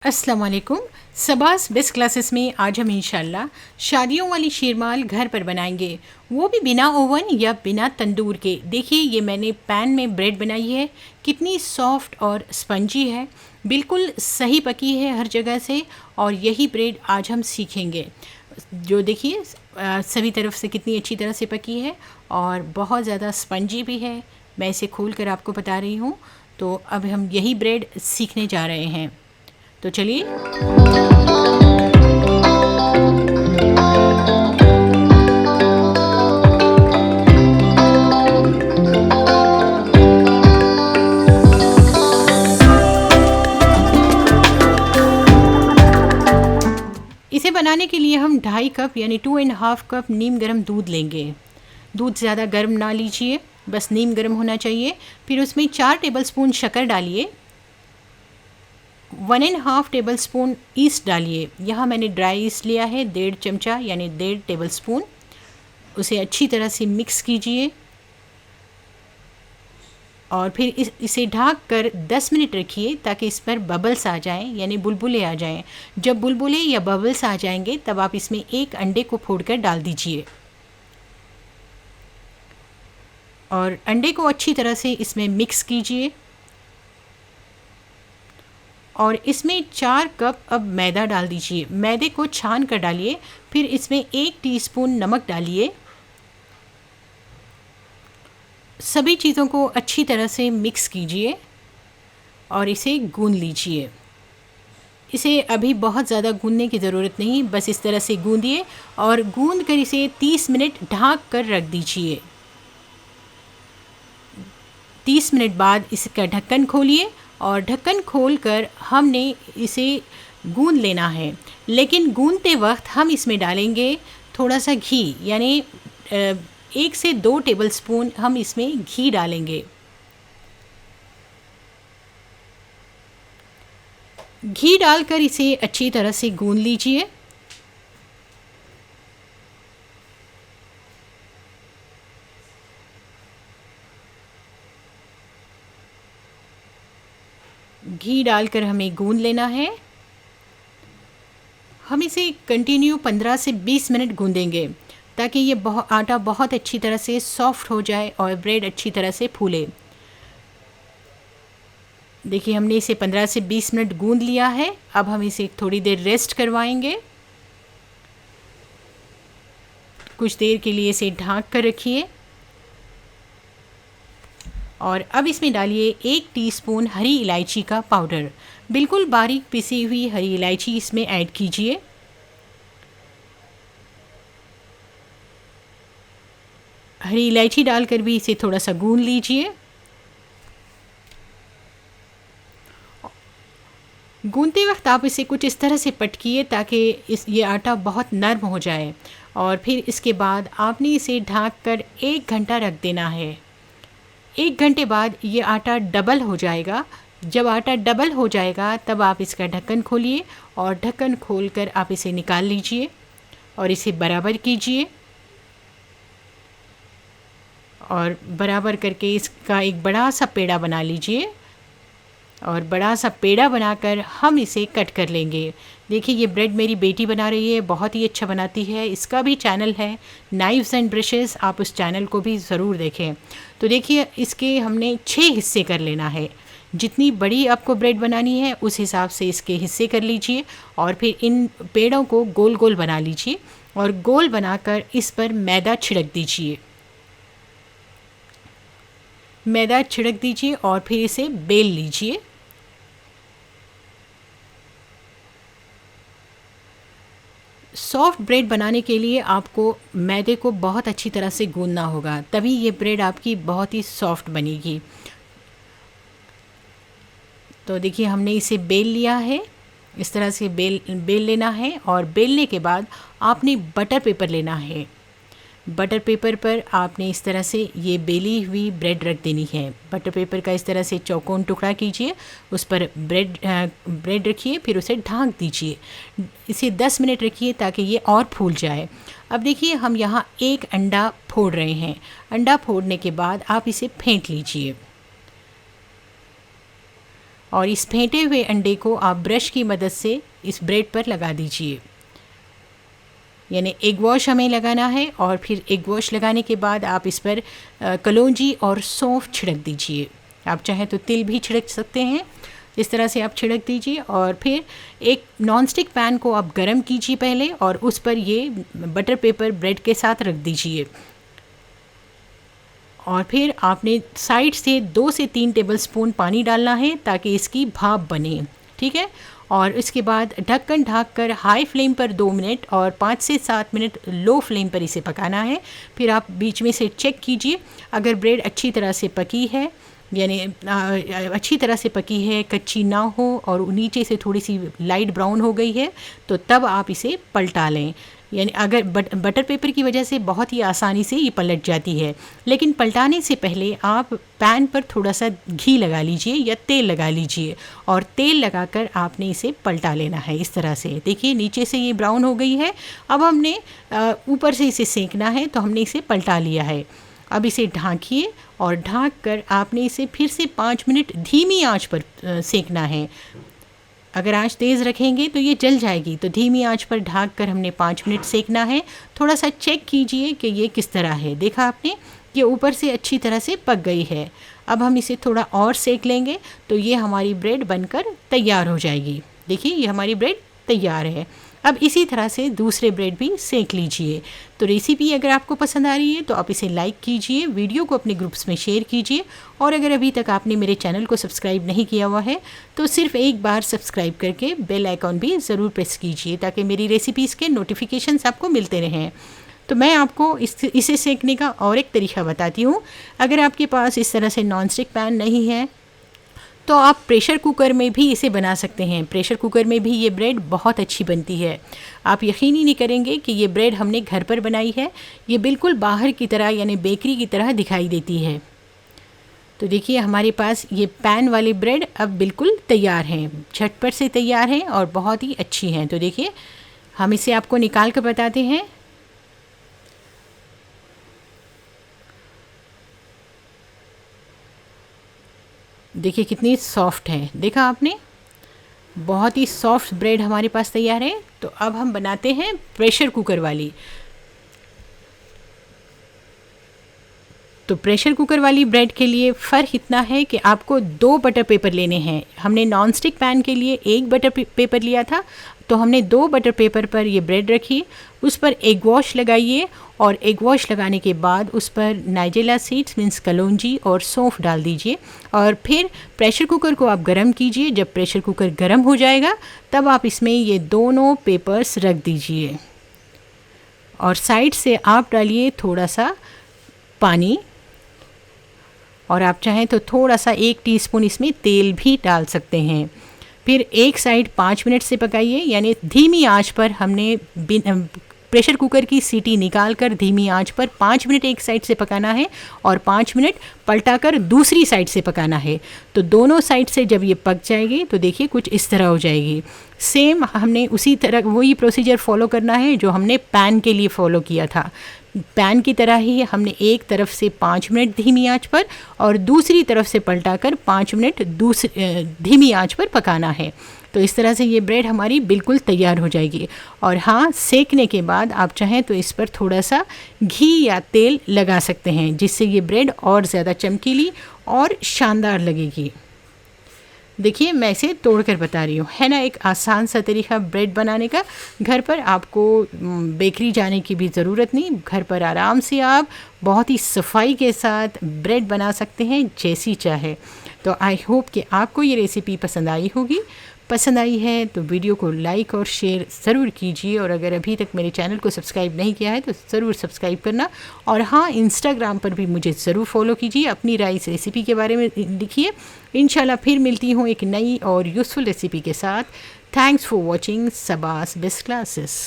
अस्सलाम वालेकुम। सबास best classes में आज हम इंशाल्लाह शादियों वाली शीरमाल घर पर बनाएंगे, वो भी बिना ओवन या बिना तंदूर के। देखिए ये मैंने पैन में ब्रेड बनाई है, कितनी सॉफ्ट और स्पंजी है, बिल्कुल सही पकी है हर जगह से। और यही ब्रेड आज हम सीखेंगे। जो देखिए सभी तरफ से कितनी अच्छी तरह से पकी है और बहुत ज़्यादा स्पंजी भी है। मैं इसे खोल कर आपको बता रही हूँ। तो अब हम यही ब्रेड सीखने जा रहे हैं, तो चलिए। इसे बनाने के लिए हम 2.5 कप यानी 2.5 कप नीम गर्म दूध लेंगे। दूध ज़्यादा गर्म ना लीजिए, बस नीम गर्म होना चाहिए। फिर उसमें 4 टेबलस्पून शक्कर डालिए, 1.5 टेबलस्पून ईस्ट डालिए। यहाँ मैंने ड्राई ईस्ट लिया है 1.5 चमचा यानी 1.5 टेबलस्पून। उसे अच्छी तरह से मिक्स कीजिए और फिर इसे ढक कर 10 मिनट रखिए ताकि इस पर बबल्स आ जाएं यानी बुलबुले आ जाएं। जब बुलबुले या बबल्स आ जाएंगे तब आप इसमें एक अंडे को फोड़कर डाल दीजिए और अंडे को अच्छी तरह से इसमें मिक्स कीजिए। और इसमें 4 कप अब मैदा डाल दीजिए। मैदे को छान कर डालिए। फिर इसमें 1 टीस्पून नमक डालिए। सभी चीज़ों को अच्छी तरह से मिक्स कीजिए और इसे गूंद लीजिए। इसे अभी बहुत ज़्यादा गूंदने की ज़रूरत नहीं, बस इस तरह से गूंदिए और गूंद कर इसे 30 मिनट ढक कर रख दीजिए। 30 मिनट बाद इसका ढक्कन खोलिए और ढक्कन खोलकर हमने इसे गूंद लेना है। लेकिन गूंदते वक्त हम इसमें डालेंगे थोड़ा सा घी, यानी 1 से 2 टेबलस्पून हम इसमें घी डालेंगे। घी डालकर इसे अच्छी तरह से गूंद लीजिए। घी डालकर हमें गूंद लेना है। हम इसे कंटिन्यू 15 से 20 मिनट गूंदेंगे ताकि ये आटा बहुत अच्छी तरह से सॉफ्ट हो जाए और ब्रेड अच्छी तरह से फूले। देखिए हमने इसे 15 से 20 मिनट गूंद लिया है। अब हम इसे थोड़ी देर रेस्ट करवाएंगे। कुछ देर के लिए इसे ढक कर रखिए और अब इसमें डालिए 1 टीस्पून हरी इलायची का पाउडर। बिल्कुल बारीक पिसी हुई हरी इलायची इसमें ऐड कीजिए। हरी इलायची डालकर भी इसे थोड़ा सा गूंद लीजिए। गूंदते वक्त आप इसे कुछ इस तरह से पटकिए ताकि ये आटा बहुत नरम हो जाए। और फिर इसके बाद आपने इसे ढक कर 1 घंटा रख देना है। 1 घंटे बाद ये आटा डबल हो जाएगा। जब आटा डबल हो जाएगा तब आप इसका ढक्कन खोलिए और ढक्कन खोलकर आप इसे निकाल लीजिए और इसे बराबर कीजिए। और बराबर करके इसका एक बड़ा सा पेड़ा बना लीजिए और बड़ा सा पेड़ा बनाकर हम इसे कट कर लेंगे। देखिए ये ब्रेड मेरी बेटी बना रही है, बहुत ही अच्छा बनाती है। इसका भी चैनल है नाइफ्स एंड ब्रशेस, आप उस चैनल को भी ज़रूर देखें। तो देखिए इसके हमने 6 हिस्से कर लेना है। जितनी बड़ी आपको ब्रेड बनानी है उस हिसाब से इसके हिस्से कर लीजिए और फिर इन पेड़ों को गोल गोल बना लीजिए और गोल बनाकर इस पर मैदा छिड़क दीजिए। मैदा छिड़क दीजिए और फिर इसे बेल लीजिए। सॉफ्ट ब्रेड बनाने के लिए आपको मैदे को बहुत अच्छी तरह से गूंदना होगा, तभी ये ब्रेड आपकी बहुत ही सॉफ्ट बनेगी। तो देखिए हमने इसे बेल लिया है। इस तरह से बेल लेना है और बेलने के बाद आपने बटर पेपर लेना है। बटर पेपर पर आपने इस तरह से ये बेली हुई ब्रेड रख देनी है। बटर पेपर का इस तरह से चौकोन टुकड़ा कीजिए, उस पर ब्रेड रखिए, फिर उसे ढक दीजिए। इसे 10 मिनट रखिए ताकि ये और फूल जाए। अब देखिए हम यहाँ एक अंडा फोड़ रहे हैं। अंडा फोड़ने के बाद आप इसे फेंट लीजिए और इस फेंटे हुए अंडे को आप ब्रश की मदद से इस ब्रेड पर लगा दीजिए। यानी एग वॉश हमें लगाना है और फिर एग वॉश लगाने के बाद आप इस पर कलौंजी और सौंफ छिड़क दीजिए। आप चाहें तो तिल भी छिड़क सकते हैं, इस तरह से आप छिड़क दीजिए। और फिर एक नॉनस्टिक पैन को आप गरम कीजिए पहले और उस पर ये बटर पेपर ब्रेड के साथ रख दीजिए। और फिर आपने साइड से 2 से 3 टेबलस्पून पानी डालना है ताकि इसकी भाप बने, ठीक है। और इसके बाद ढक्कन ढक कर हाई फ्लेम पर 2 मिनट और 5 से 7 मिनट लो फ्लेम पर इसे पकाना है। फिर आप बीच में से चेक कीजिए, अगर ब्रेड अच्छी तरह से पकी है, यानी अच्छी तरह से पकी है, कच्ची ना हो और नीचे से थोड़ी सी लाइट ब्राउन हो गई है, तो तब आप इसे पलटा लें। यानी अगर बटर पेपर की वजह से बहुत ही आसानी से ये पलट जाती है, लेकिन पलटाने से पहले आप पैन पर थोड़ा सा घी लगा लीजिए या तेल लगा लीजिए और तेल लगाकर आपने इसे पलटा लेना है। इस तरह से देखिए नीचे से ये ब्राउन हो गई है। अब हमने ऊपर से इसे सेंकना है, तो हमने इसे पलटा लिया है। अब इसे ढाँकिए और ढाँक कर आपने इसे फिर से 5 मिनट धीमी आंच पर सेंकना है। अगर आंच तेज़ रखेंगे तो ये जल जाएगी, तो धीमी आंच पर ढाँक कर हमने 5 मिनट सेकना है। थोड़ा सा चेक कीजिए कि ये किस तरह है। देखा आपने, ये ऊपर से अच्छी तरह से पक गई है। अब हम इसे थोड़ा और सेक लेंगे तो ये हमारी ब्रेड बनकर तैयार हो जाएगी। देखिए ये हमारी ब्रेड तैयार है। अब इसी तरह से दूसरे ब्रेड भी सेक लीजिए। तो रेसिपी अगर आपको पसंद आ रही है तो आप इसे लाइक कीजिए, वीडियो को अपने ग्रुप्स में शेयर कीजिए और अगर अभी तक आपने मेरे चैनल को सब्सक्राइब नहीं किया हुआ है तो सिर्फ एक बार सब्सक्राइब करके बेल आइकॉन भी ज़रूर प्रेस कीजिए ताकि मेरी रेसिपीज़ के नोटिफिकेशंस आपको मिलते रहें। तो मैं आपको इसे सेकने का और एक तरीका बताती हूँ। अगर आपके पास इस तरह से नॉनस्टिक पैन नहीं है तो आप प्रेशर कुकर में भी इसे बना सकते हैं। प्रेशर कुकर में भी ये ब्रेड बहुत अच्छी बनती है। आप यकीन ही नहीं करेंगे कि ये ब्रेड हमने घर पर बनाई है। ये बिल्कुल बाहर की तरह यानी बेकरी की तरह दिखाई देती है। तो देखिए हमारे पास ये पैन वाली ब्रेड अब बिल्कुल तैयार हैं, झटपट से तैयार हैं और बहुत ही अच्छी हैं। तो देखिए हम इसे आपको निकाल कर बताते हैं। देखिए कितनी सॉफ्ट है, देखा आपने, बहुत ही सॉफ्ट ब्रेड हमारे पास तैयार है। तो अब हम बनाते हैं प्रेशर कुकर वाली। तो प्रेशर कुकर वाली ब्रेड के लिए फ़र्क इतना है कि आपको 2 बटर पेपर लेने हैं। हमने नॉनस्टिक पैन के लिए 1 बटर पेपर लिया था, तो हमने 2 बटर पेपर पर ये ब्रेड रखी, उस पर एग वॉश लगाइए और एग वॉश लगाने के बाद उस पर नाइजेला सीड्स मीन्स कलौंजी और सौंफ डाल दीजिए और फिर प्रेशर कुकर को आप गरम कीजिए। जब प्रेशर कुकर गरम हो जाएगा तब आप इसमें ये दोनों पेपर्स रख दीजिए और साइड से आप डालिए थोड़ा सा पानी और आप चाहें तो थोड़ा सा 1 टीस्पून इसमें तेल भी डाल सकते हैं। फिर एक साइड 5 मिनट से पकाइए, यानी धीमी आंच पर हमने प्रेशर कुकर की सीटी निकाल कर धीमी आंच पर 5 मिनट एक साइड से पकाना है और 5 मिनट पलटाकर दूसरी साइड से पकाना है। तो दोनों साइड से जब ये पक जाएगी तो देखिए कुछ इस तरह हो जाएगी। सेम हमने उसी तरह वही प्रोसीजर फॉलो करना है जो हमने पैन के लिए फ़ॉलो किया था। पैन की तरह ही हमने एक तरफ से 5 मिनट धीमी आंच पर और दूसरी तरफ से पलटाकर 5 मिनट धीमी आंच पर पकाना है। तो इस तरह से ये ब्रेड हमारी बिल्कुल तैयार हो जाएगी। और हाँ, सेकने के बाद आप चाहें तो इस पर थोड़ा सा घी या तेल लगा सकते हैं जिससे ये ब्रेड और ज़्यादा चमकीली और शानदार लगेगी। देखिए मैं इसे तोड़ कर बता रही हूँ, है ना, एक आसान सा तरीका ब्रेड बनाने का। घर पर आपको बेकरी जाने की भी ज़रूरत नहीं, घर पर आराम से आप बहुत ही सफाई के साथ ब्रेड बना सकते हैं जैसी चाहे। तो आई होप कि आपको ये रेसिपी पसंद आई होगी। पसंद आई है तो वीडियो को लाइक और शेयर ज़रूर कीजिए और अगर अभी तक मेरे चैनल को सब्सक्राइब नहीं किया है तो ज़रूर सब्सक्राइब करना। और हाँ, इंस्टाग्राम पर भी मुझे ज़रूर फॉलो कीजिए, अपनी राय इस रेसिपी के बारे में लिखिए। इंशाल्लाह फिर मिलती हूँ एक नई और यूज़फुल रेसिपी के साथ। Thanks for watching सबास best classes.